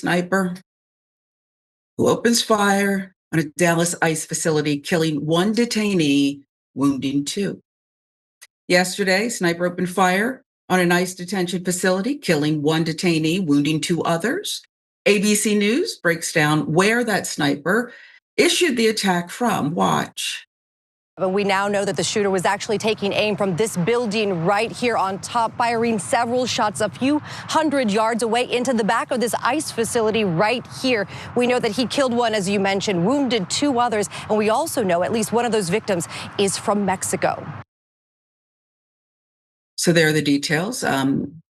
sniper who opens fire on a Dallas ICE facility, killing one detainee, wounding two. Yesterday, sniper opened fire on an ICE detention facility, killing one detainee, wounding two others. ABC News breaks down where that sniper issued the attack from. Watch. But we now know that the shooter was actually taking aim from this building right here on top, firing several shots a few hundred yards away into the back of this ICE facility right here. We know that he killed one, as you mentioned, wounded two others, and we also know at least one of those victims is from Mexico. So there are the details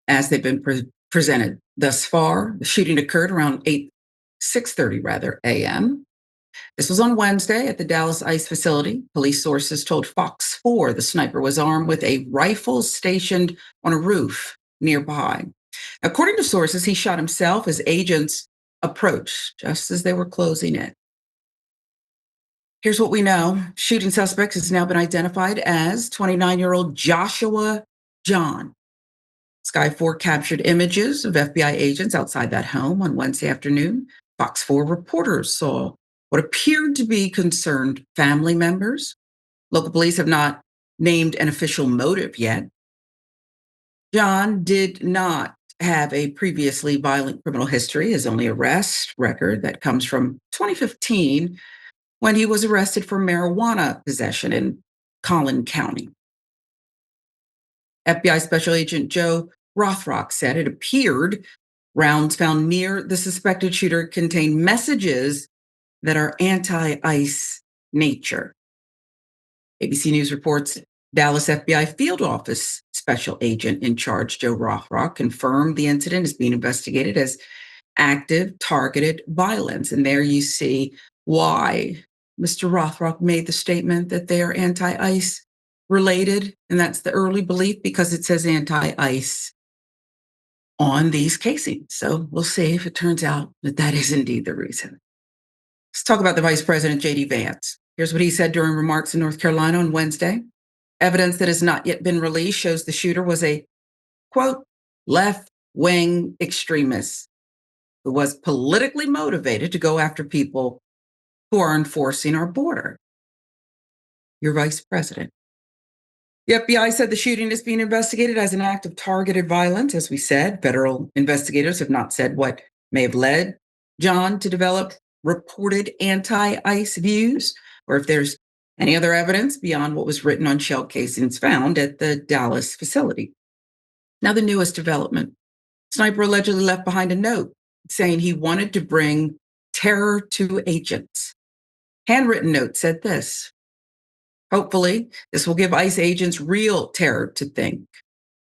as they've been presented thus far. The shooting occurred around 6:30 a.m. This was on Wednesday at the Dallas ICE facility. Police sources told Fox 4 the sniper was armed with a rifle stationed on a roof nearby. According to sources, he shot himself as agents approached just as they were closing in. Here's what we know. Shooting suspect has now been identified as 29-year-old Joshua Jahn. Sky 4 captured images of FBI agents outside that home on Wednesday afternoon. Fox 4 reporters saw what appeared to be concerned family members. Local police have not named an official motive yet. Jahn did not have a previously violent criminal history. His only arrest record that comes from 2015 when he was arrested for marijuana possession in Collin County. FBI Special Agent Joe Rothrock said it appeared rounds found near the suspected shooter contained messages that are anti-ICE nature. ABC News reports Dallas FBI Field Office Special Agent in charge, Joe Rothrock, confirmed the incident is being investigated as active targeted violence. And there you see why Mr. Rothrock made the statement that they are anti-ICE related. And that's the early belief because it says anti-ICE on these casings. So we'll see if it turns out that that is indeed the reason. Let's talk about the Vice President, J.D. Vance. Here's what he said during remarks in North Carolina on Wednesday. Evidence that has not yet been released shows the shooter was a, quote, left-wing extremist who was politically motivated to go after people who are enforcing our border. Your Vice President. The FBI said the shooting is being investigated as an act of targeted violence. As we said, federal investigators have not said what may have led Jahn to develop reported anti-ICE views, or if there's any other evidence beyond what was written on shell casings found at the Dallas facility. Now, the newest development. Sniper allegedly left behind a note saying he wanted to bring terror to agents. Handwritten note said this: hopefully, this will give ICE agents real terror to think.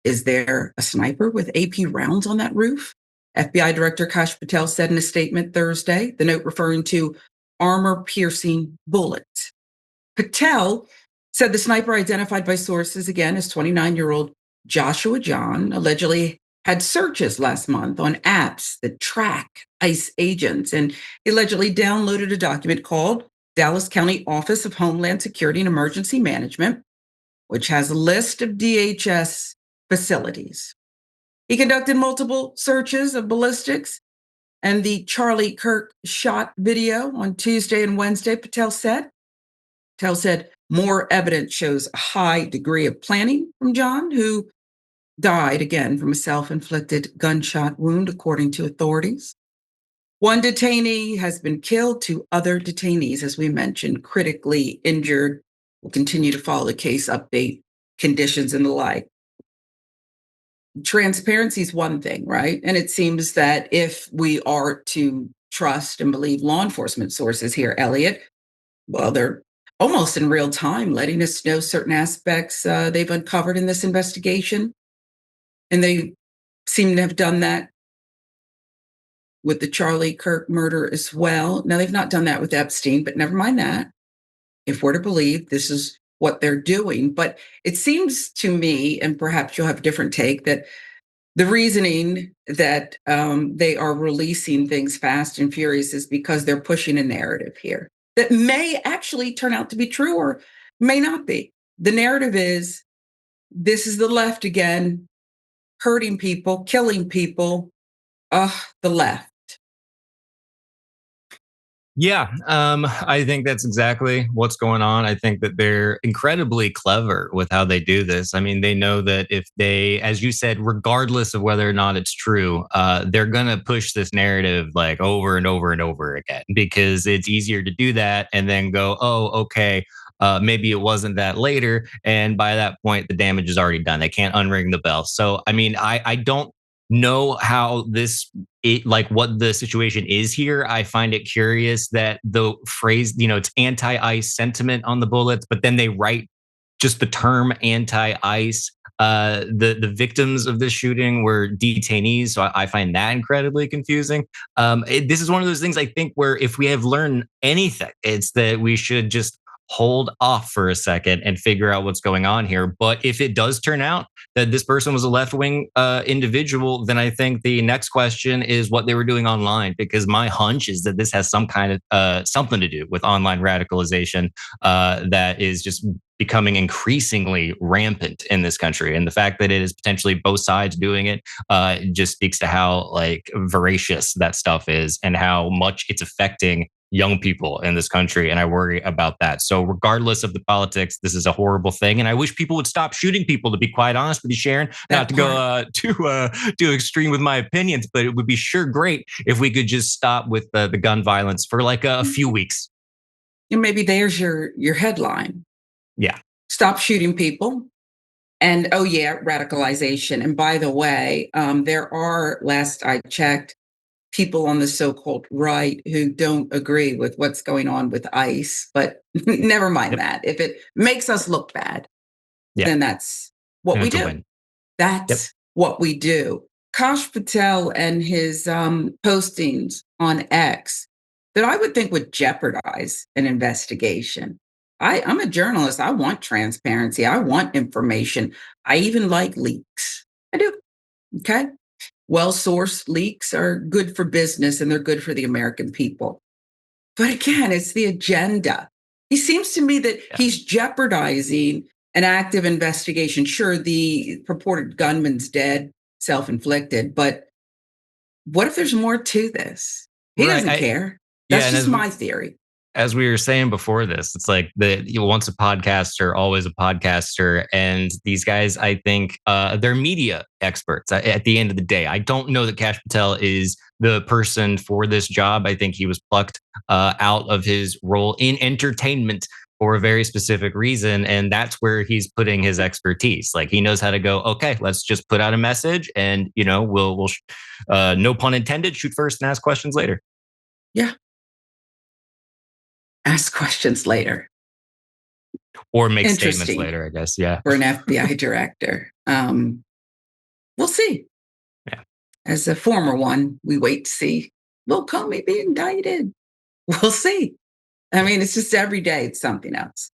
Is there a sniper with AP rounds on that roof? FBI Director Kash Patel said in a statement Thursday, the note referring to armor-piercing bullets. Patel said the sniper identified by sources, again, as 29-year-old Joshua Jahn, allegedly had searches last month on apps that track ICE agents, and he allegedly downloaded a document called Dallas County Office of Homeland Security and Emergency Management, which has a list of DHS facilities. He conducted multiple searches of ballistics and the Charlie Kirk shot video on Tuesday and Wednesday, Patel said. Patel said more evidence shows a high degree of planning from Jahn, who died again from a self-inflicted gunshot wound, according to authorities. One detainee has been killed. Two other detainees, as we mentioned, critically injured. We'll continue to follow the case, update conditions and the like. Transparency is one thing, right? And it seems that if we are to trust and believe law enforcement sources here, Elliot, well, they're almost in real time letting us know certain aspects they've uncovered in this investigation. And they seem to have done that with the Charlie Kirk murder as well. Now, they've not done that with Epstein, but never mind that. If we're to believe this is what they're doing. But it seems to me, and perhaps you'll have a different take, that the reasoning that they are releasing things fast and furious is because they're pushing a narrative here that may actually turn out to be true or may not be. The narrative is, this is the left again, hurting people, killing people. The left. Yeah, I think that's exactly what's going on. I think that they're incredibly clever with how they do this. I mean, they know that if they, as you said, regardless of whether or not it's true, they're gonna push this narrative like over and over and over again because it's easier to do that and then go, oh, okay. Maybe it wasn't that later, and by that point, the damage is already done. They can't unring the bell. So, I mean, I don't know how like what the situation is here. I find it curious that the phrase, it's anti-ICE sentiment on the bullets, but then they write just the term anti-ICE. The victims of this shooting were detainees, so I find that incredibly confusing. This is one of those things I think where if we have learned anything, it's that we should just hold off for a second and figure out what's going on here. But if it does turn out that this person was a left wing individual, then I think the next question is what they were doing online, because my hunch is that this has some kind of something to do with online radicalization that is just becoming increasingly rampant in this country. And the fact that it is potentially both sides doing it just speaks to how like voracious that stuff is and how much it's affecting young people in this country, and I worry about that. So regardless of the politics, this is a horrible thing, and I wish people would stop shooting people, to be quite honest with you, Sharon. Not That to go part. too extreme with my opinions, but it would be sure great if we could just stop with the gun violence for like a few weeks. And maybe there's your headline. Yeah. Stop shooting people. And oh yeah, radicalization. And by the way, there are, last I checked, people on the so-called right who don't agree with what's going on with ICE, but never mind Yep. that. If it makes us look bad, Yeah. then that's what And we it's a do. win. Yep. That's what we do. Kash Patel and his postings on X that I would think would jeopardize an investigation. I'm a journalist. I want transparency. I want information. I even like leaks. I do. Okay. Well sourced leaks are good for business and they're good for the American people. But again, it's the agenda. He seems to me that Yeah. he's jeopardizing an active investigation. Sure, the purported gunman's dead, self inflicted, but what if there's more to this? He Right. doesn't care. Yeah, That's and just my theory. as we were saying before this, it's like once a podcaster, always a podcaster. And these guys, I think, they're media experts at the end of the day. I don't know that Kash Patel is the person for this job. I think he was plucked out of his role in entertainment for a very specific reason. And that's where he's putting his expertise. Like he knows how to go, okay, let's just put out a message and, no pun intended, shoot first and ask questions later. Yeah. Ask questions later. Or make statements Interesting later, I guess. Yeah. for an FBI director. We'll see. Yeah. As a former one, we wait to see, will Comey be indicted? We'll see. I mean, it's just every day it's something else.